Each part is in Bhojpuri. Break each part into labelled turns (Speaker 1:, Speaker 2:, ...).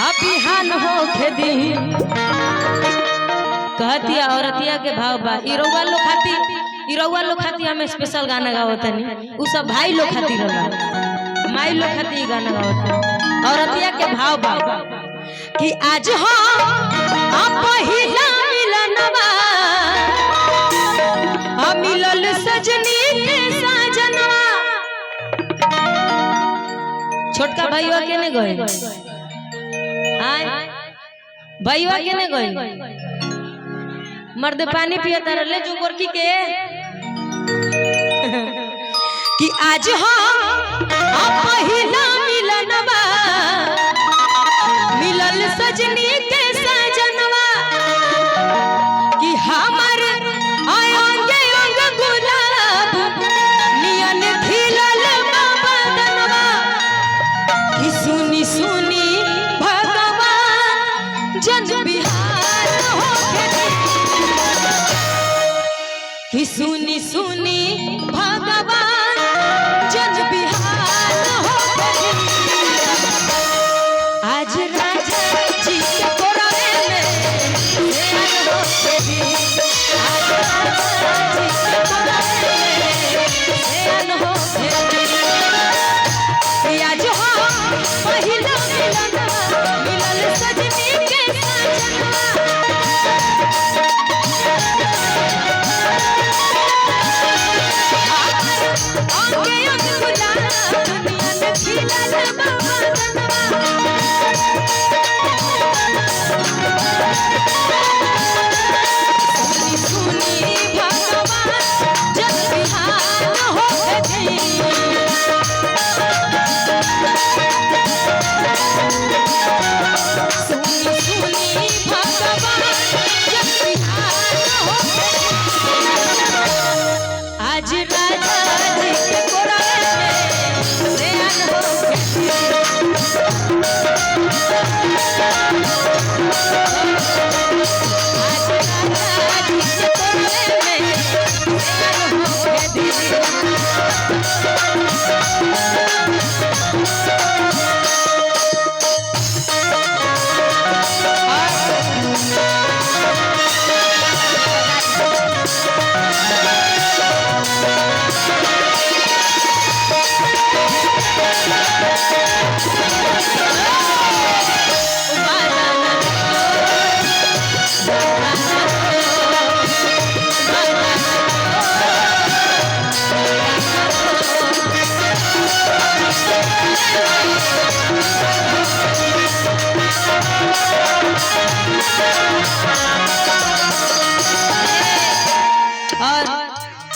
Speaker 1: बिहान हो खेती कहती औरतिया के भाव बा इरौवा लोग खाती हमें स्पेशल गाना गावतनी उ सब भाई लोग खाती रहला माई लोग खाती गाना गावतनी औरतिया के भाव बा कि आज हो पहिला मिलनवा मिलल सजनी के साजनवा। छोटका भाईवा के ने गए भैया के ने गई मर्द पानी पियता रहे जो गोरकी के कि आज हो पहिला मिलनवा मिलल सजनी के सजनवा कि हमर अंगे अंग गुलाब नियन खिलल बदनवा कि सुनी सुनी जन बिहार हो कि सुनी सुनी भगवान जन बिहार हो आज राजा जी के कोरवे में हो आज राजा जी के कोरवे में हो आज हो पहिला मिलल सजनी के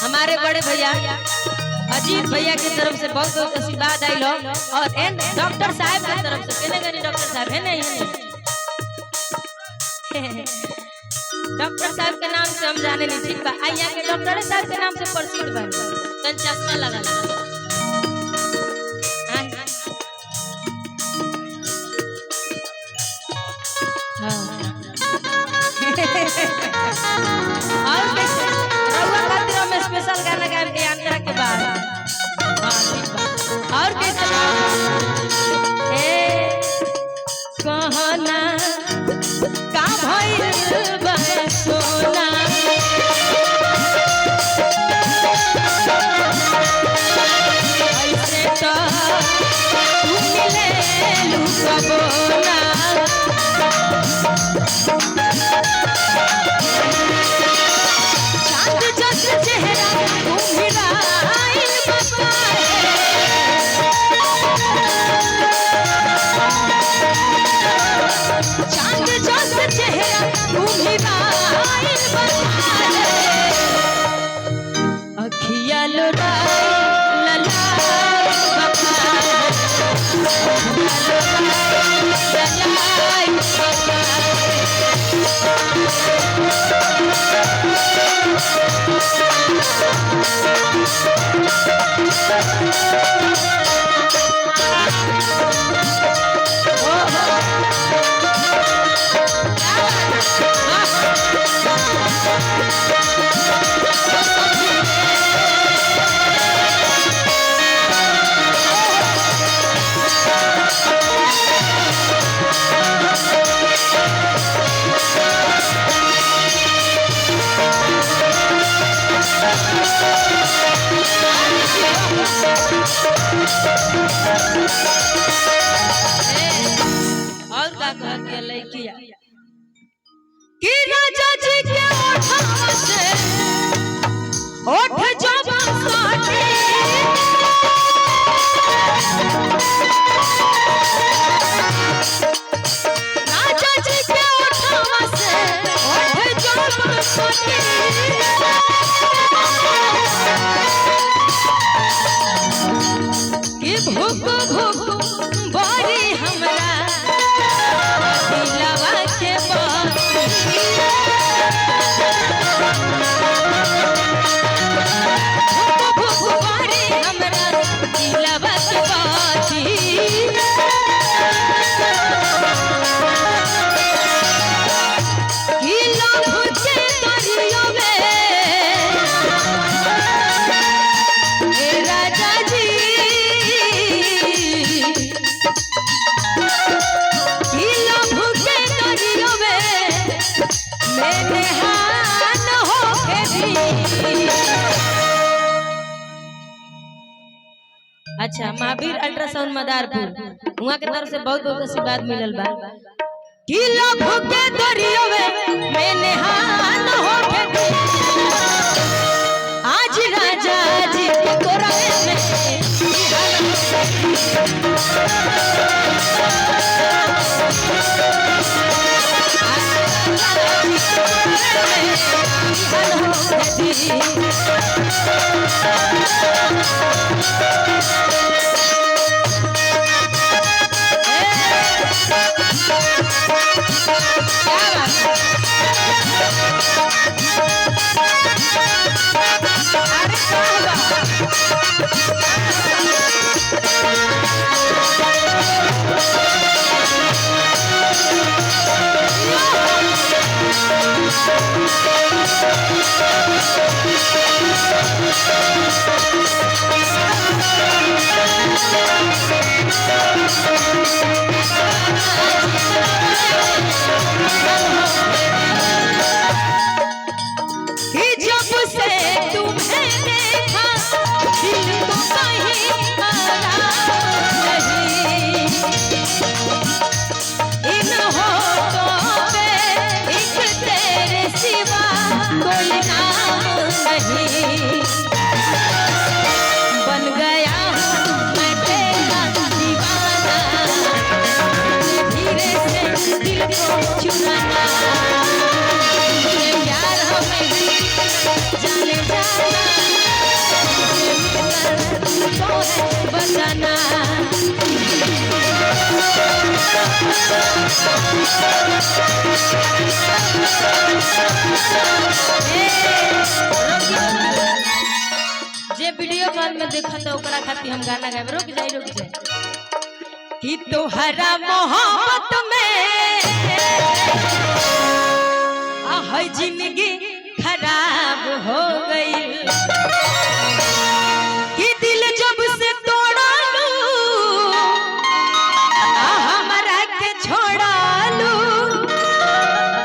Speaker 1: हमारे बड़े भैया अजीत भैया की तरफ से बहुत बहुत आशीर्वाद आइल और डॉक्टर साहब की तरफ से केने गनी डॉक्टर साहब है नहीं डॉक्टर साहब के नाम से हम जाने नहीं ठीक बा आइया के डॉक्टर साहब के नाम से प्रसिद्ध बा तन चश्मा लगा और स्पेशल गाना गाए के अंतरा के बाद और कैसे कहना का भइल बा सोना ऐसे तो तू मिले लुकबोना चेहरा उम्मीदाइल चांद जस चेहरा उम्मीदाइल अखिया और का कहती लड़किया कि राजा जी के ओठवा से ओठ जब साटे राजा जी के ओठवा से ओठ जब साटे कि भूख भूख बारी हमरा दिलवा के बाती भूख भूख बारी हमरा दिलवा के बाती कि लभ के दरिया में ए राजा जी अच्छा महावीर अल्ट्रासाउंड मदारपुर वहाँ के तरफ से बहुत बहुत आशीर्वाद मिलल बा कि लभ के दरिया में नहान होके आज राजा जी के कोरा में जे वीडियो कॉल में देखा तो ओकरा खातिर हम गाना गाए रुक जाए कि तोहरा मोहब्बत में है जिंदगी खराब हो गई कि दिल जब से तोड़ा लू हमारा के छोड़ा लू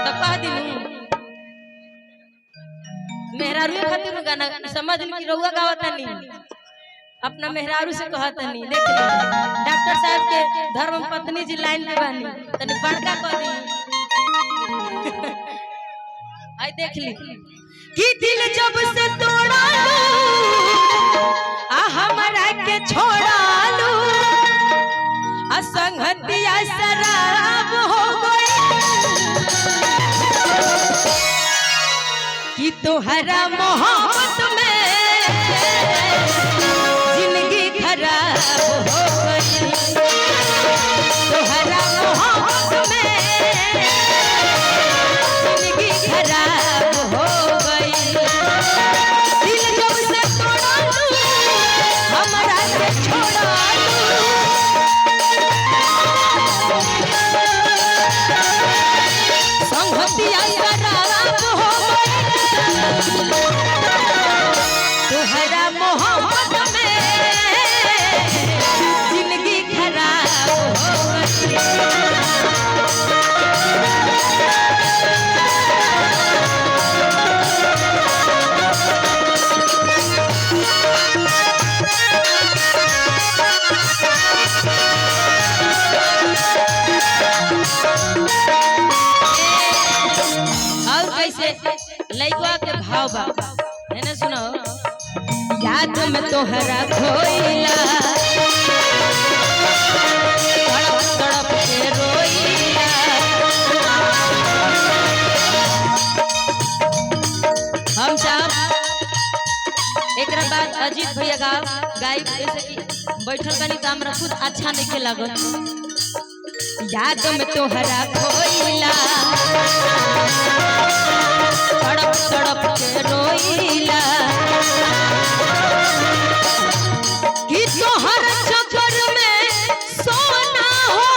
Speaker 1: तो कह दिलू मेहरारू खातिर गाना समझ में रहुआ गावता नहीं अपना मेहरारू से कहता नहीं देख डॉक्टर साहब के धर्म पत्नी जी लाइन में बानी तनी बड़का कह दी आई देख ली कि दिल जब से तोड़ा लू हमारा के छोड़ा लू असंगतिया शराब हो गई कि तोहरा मोहब्बत में जिंदगी खराब हो गई तोहरा मोहब्बत में जिंदगी खराब हो गई दिल जब से तोड़ा लू हमारा से छोड़ा लू संगतिया शराब हो गई लइकवा के भाव बा है ना सुनो याद में तोहरा खोइला तड़प तड़प के रोइला हम साहब एकरा बाद अजीत भैया गाय जैसे कि बैठल बनी तो हमरा खुद अच्छा नहीं लागत याद में तोहरा खोइला तड़प तड़प के रोइला कि तोहर चक्कर में सोना हो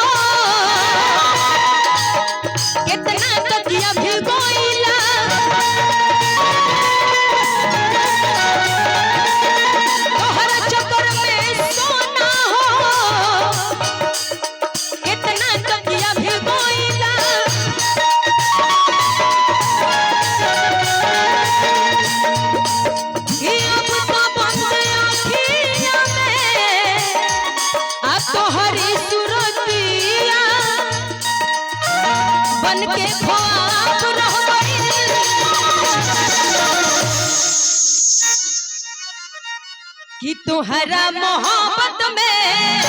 Speaker 1: कितना तकिया भिगोइला तोहर चक्कर में सोना हो कितना तकिया भिगोइला कि अब तो बंद आँखिया में अब तोहरी सुरतिया बन के ख्वाब रह गइल कि तोहरा मोहब्बत में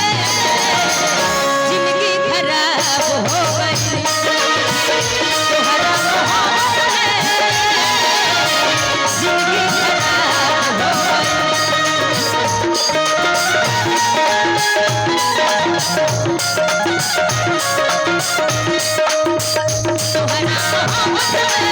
Speaker 1: जिंदगी खराब हो गई तोहरा मोहब्बत में जिंदगी खराब हो गई तोहरा मोहब्बत में